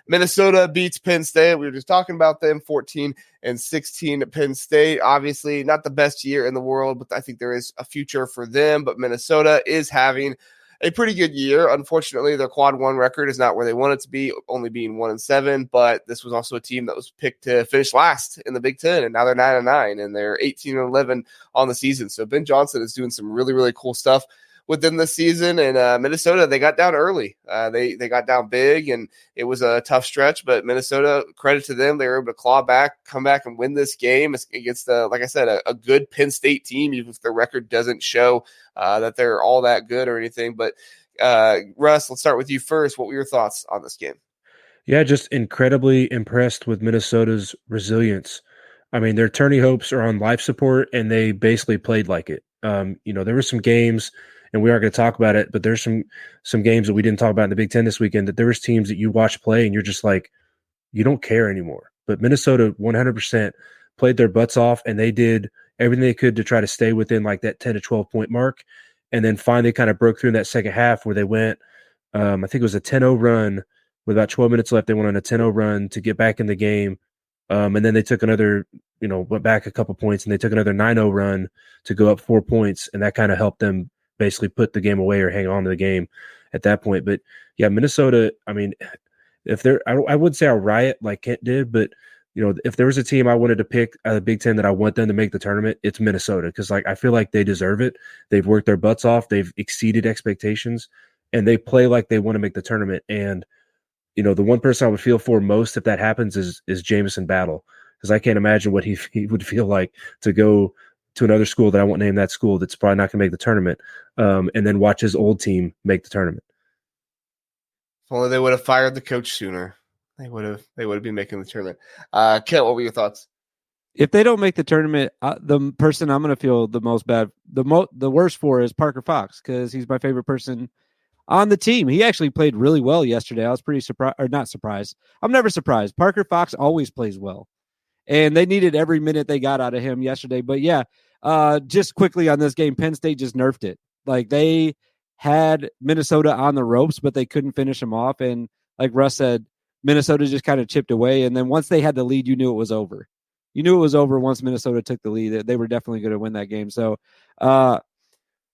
Minnesota beats Penn State. We were just talking about them, 14-16 at Penn State. Obviously, not the best year in the world, but I think there is a future for them. But Minnesota is having a pretty good year. Unfortunately, their quad one record is not where they want it to be, only being 1-7. But this was also a team that was picked to finish last in the Big Ten, and now they're 9-9, and they're 18-11 on the season. So Ben Johnson is doing some really, really cool stuff within the season. And Minnesota, they got down early. They got down big, and it was a tough stretch. But Minnesota, credit to them, they were able to claw back, come back, and win this game against, like I said, a good Penn State team, even if their record doesn't show that they're all that good or anything. But Russ, let's start with you first. What were your thoughts on this game? Yeah, just incredibly impressed with Minnesota's resilience. I mean, their tourney hopes are on life support, and they basically played like it. There were some games, and we aren't going to talk about it, but there's some games that we didn't talk about in the Big Ten this weekend that there was teams that you watch play and you're just like, you don't care anymore. But Minnesota 100% played their butts off, and they did everything they could to try to stay within like that 10 to 12 point mark. And then finally kind of broke through in that second half where they went, I think it was a 10-0 run with about 12 minutes left. They went on a 10-0 run to get back in the game. And then they took another, went back a couple points, and they took another 9-0 run to go up 4 points. And that kind of helped them basically put the game away or hang on to the game at that point. But yeah, Minnesota, I mean, I wouldn't say a riot like Kent did, but if there was a team I wanted to pick out of the Big Ten that I want them to make the tournament, it's Minnesota. Because I feel like they deserve it. They've worked their butts off. They've exceeded expectations, and they play like they want to make the tournament. And the one person I would feel for most if that happens is Jamison Battle, because I can't imagine what he would feel like to go to another school that I won't name that school that's probably not going to make the tournament, and then watch his old team make the tournament. If only they would have fired the coach sooner. They would have been making the tournament. Kent, what were your thoughts? If they don't make the tournament, the person I'm going to feel the most bad, the worst for is Parker Fox, because he's my favorite person on the team. He actually played really well yesterday. I was pretty surprised, or not surprised. I'm never surprised. Parker Fox always plays well, and they needed every minute they got out of him yesterday. But yeah, just quickly on this game, Penn State just nerfed it. Like, they had Minnesota on the ropes, but they couldn't finish them off. And like Russ said, Minnesota just kind of chipped away. And then once they had the lead, you knew it was over. You knew it was over once Minnesota took the lead. They were definitely going to win that game. So I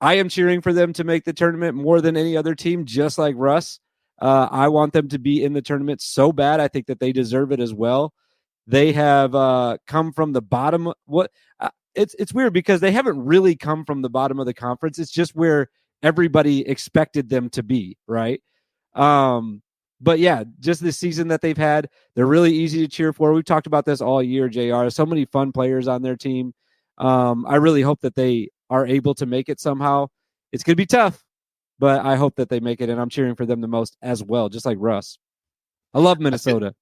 am cheering for them to make the tournament more than any other team, just like Russ. I want them to be in the tournament so bad. I think that they deserve it as well. They have come from the bottom. It's weird because they haven't really come from the bottom of the conference. It's just where everybody expected them to be, right? But yeah, just this season that they've had, they're really easy to cheer for. We've talked about this all year, JR. So many fun players on their team. I really hope that they are able to make it somehow. It's going to be tough, but I hope that they make it, and I'm cheering for them the most as well, just like Russ. I love Minnesota.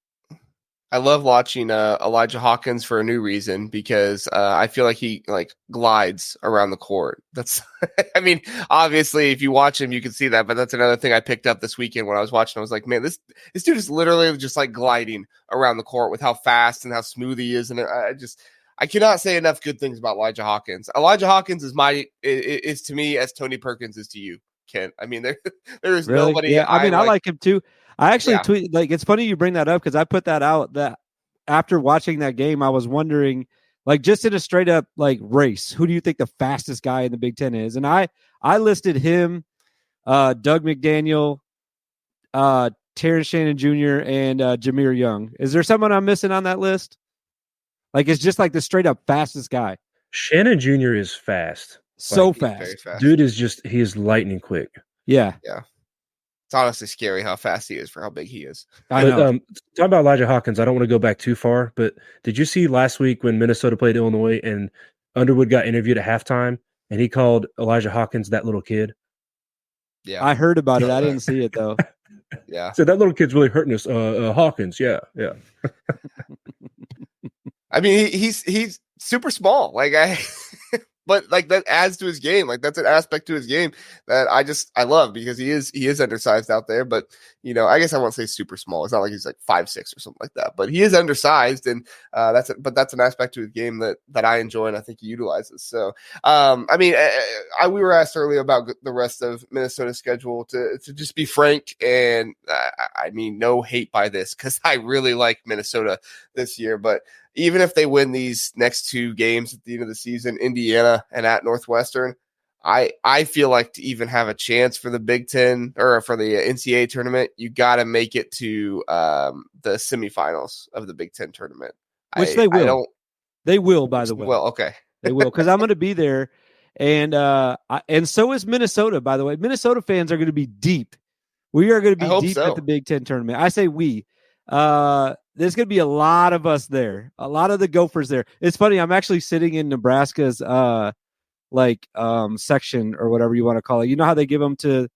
I love watching Elijah Hawkins for a new reason, because I feel like he glides around the court. That's, I mean, obviously if you watch him, you can see that, but that's another thing I picked up this weekend when I was watching. I was like, man, this dude is literally just like gliding around the court with how fast and how smooth he is. And I cannot say enough good things about Elijah Hawkins. Elijah Hawkins is to me as Tony Perkins is to you, Kent. I mean, there is really? Nobody. Yeah, I like him too. I actually tweet, it's funny you bring that up, because I put that out that after watching that game, I was wondering, just in a straight up race, who do you think the fastest guy in the Big Ten is? And I listed him, Doug McDaniel, Terrence Shannon Jr., and Jameer Young. Is there someone I'm missing on that list? It's just the straight up fastest guy. Shannon Jr. is fast. So fast. Dude he is lightning quick. Yeah. Yeah. It's honestly scary how fast he is for how big he is. I know. Talking about Elijah Hawkins, I don't want to go back too far, but did you see last week when Minnesota played Illinois and Underwood got interviewed at halftime and he called Elijah Hawkins that little kid? Yeah, I heard about it. I didn't see it though. Yeah. So that little kid's really hurting us. Hawkins, yeah. I mean, he's super small. but like that adds to his game. Like that's an aspect to his game that I love because he is undersized out there. But I guess I won't say super small. It's not like he's like 5'6" or something like that. But he is undersized, and that's an aspect to his game that I enjoy and I think he utilizes. So we were asked earlier about the rest of Minnesota's schedule. To just be frank, and I mean no hate by this because I really like Minnesota this year, but even if they win these next two games at the end of the season, Indiana and at Northwestern, I feel like to even have a chance for the Big Ten or for the NCAA tournament, you got to make it to the semifinals of the Big Ten tournament. Which they will. They will, by the way. Well, okay. They will, because I'm going to be there. And so is Minnesota, by the way. Minnesota fans are going to be deep. We are going to be deep at the Big Ten tournament. I say we. There's going to be a lot of us there, a lot of the Gophers there. It's funny. I'm actually sitting in Nebraska's section or whatever you want to call it. You know how they give them to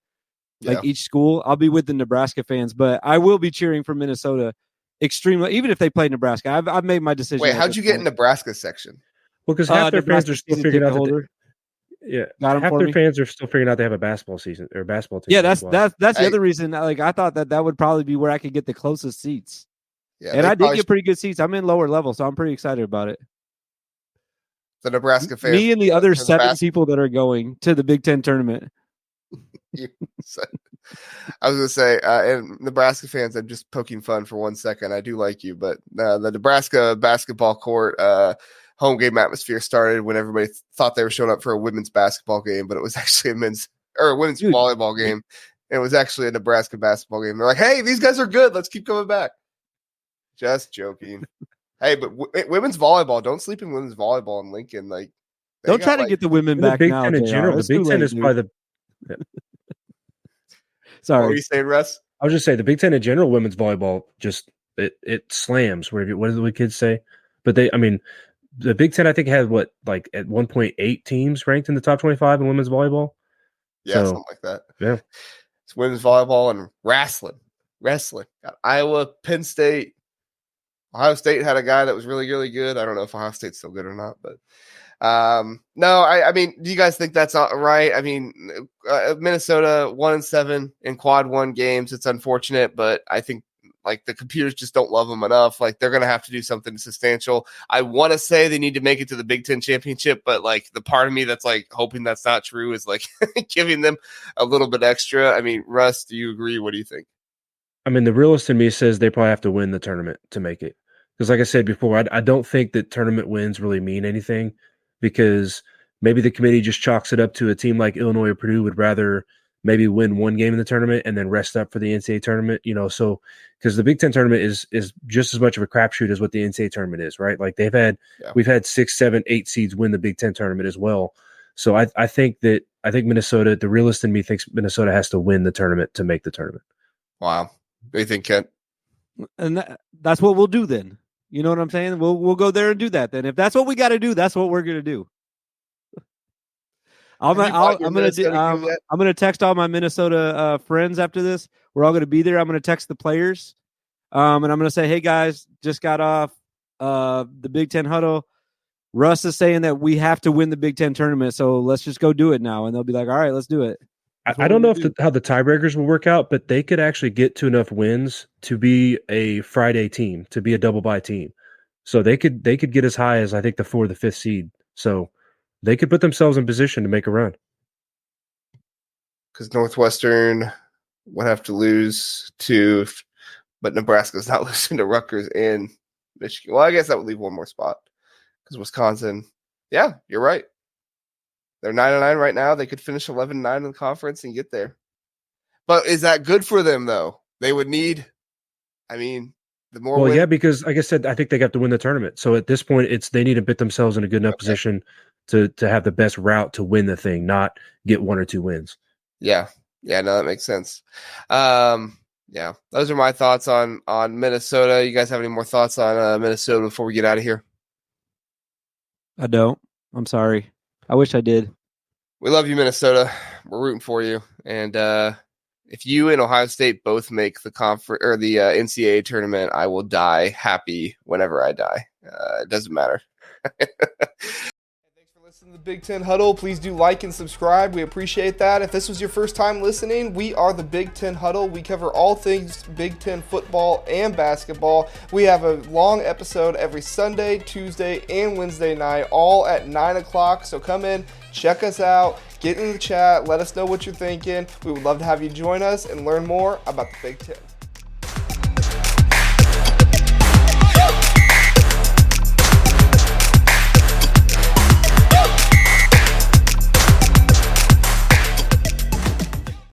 each school? I'll be with the Nebraska fans, but I will be cheering for Minnesota extremely, even if they play Nebraska. I've made my decision. Wait, how'd you get in Nebraska's section? Well, because half their fans are still figuring out half their fans are still figuring out they have a basketball season or basketball team. Yeah, that's the other reason. Like, I thought that would probably be where I could get the closest seats. Yeah, and I did get pretty good seats. I'm in lower level, so I'm pretty excited about it. The Nebraska fans, me and the other 7 people that are going to the Big Ten tournament. I was going to say, and Nebraska fans, I'm just poking fun for 1 second. I do like you, but the Nebraska basketball court home game atmosphere started when everybody thought they were showing up for a women's basketball game, but it was actually a women's volleyball game. And it was actually a Nebraska basketball game. They're like, hey, these guys are good. Let's keep coming back. Just joking. Hey, but women's volleyball, don't sleep in women's volleyball in Lincoln. Like, don't try to get the women back now. The Big Ten in general, the Big Ten is probably the. Sorry, what were you saying, Russ? I was just saying the Big Ten in general, women's volleyball just it slams. What do the kids say? But the Big Ten I think had at 1.8 teams ranked in the top 25 in women's volleyball. Yeah, something like that. Yeah, it's women's volleyball and wrestling. Got Iowa, Penn State. Ohio State had a guy that was really, really good. I don't know if Ohio State's still good or not, but no, I mean, do you guys think that's not right? I mean, Minnesota 1-7 in quad 1 games. It's unfortunate, but I think like the computers just don't love them enough. Like they're going to have to do something substantial. I want to say they need to make it to the Big Ten championship, but like the part of me that's like hoping that's not true is like giving them a little bit extra. I mean, Russ, do you agree? What do you think? I mean, the realist in me says they probably have to win the tournament to make it. Because like I said before, I don't think that tournament wins really mean anything because maybe the committee just chalks it up to a team like Illinois or Purdue would rather maybe win one game in the tournament and then rest up for the NCAA tournament, so because the Big Ten tournament is just as much of a crapshoot as what the NCAA tournament is, right? Like we've had 6, 7, 8 seeds win the Big Ten tournament as well. So I think Minnesota, the realist in me thinks Minnesota has to win the tournament to make the tournament. Wow. What do you think, Kent? And that's what we'll do then. You know what I'm saying? We'll go there and do that then. If that's what we got to do, that's what we're gonna do. I'm gonna text all my Minnesota friends after this. We're all gonna be there. I'm gonna text the players, and I'm gonna say, "Hey guys, just got off the Big Ten Huddle. Russ is saying that we have to win the Big Ten tournament, so let's just go do it now." And they'll be like, "All right, let's do it." I don't know how the tiebreakers will work out, but they could actually get to enough wins to be a Friday team, to be a double bye team. So they could get as high as I think the 4th or the 5th seed. So they could put themselves in position to make a run. Because Northwestern would have to lose but Nebraska's not losing to Rutgers and Michigan. Well, I guess that would leave one more spot because Wisconsin. Yeah, you're right. They're 9-9 right now. They could finish 11-9 in the conference and get there. But is that good for them, though? They would need, the more wins. Yeah, because like I said, I think they got to win the tournament. So at this point, they need to put themselves in a good enough position to have the best route to win the thing, not get 1 or 2 wins. Yeah. Yeah, no, that makes sense. Yeah, those are my thoughts on Minnesota. You guys have any more thoughts on Minnesota before we get out of here? I don't. I'm sorry. I wish I did. We love you, Minnesota. We're rooting for you. And if you and Ohio State both make the conference or the NCAA tournament, I will die happy whenever I die. It doesn't matter. Thanks for listening. The Big Ten Huddle. Please do like and subscribe. We appreciate that. If this was your first time listening, we are the Big Ten Huddle. We cover all things Big Ten football and basketball. We have a long episode every Sunday, Tuesday, and Wednesday night, all at 9 o'clock. So come in, check us out, get in the chat, let us know what you're thinking. We would love to have you join us and learn more about the Big Ten.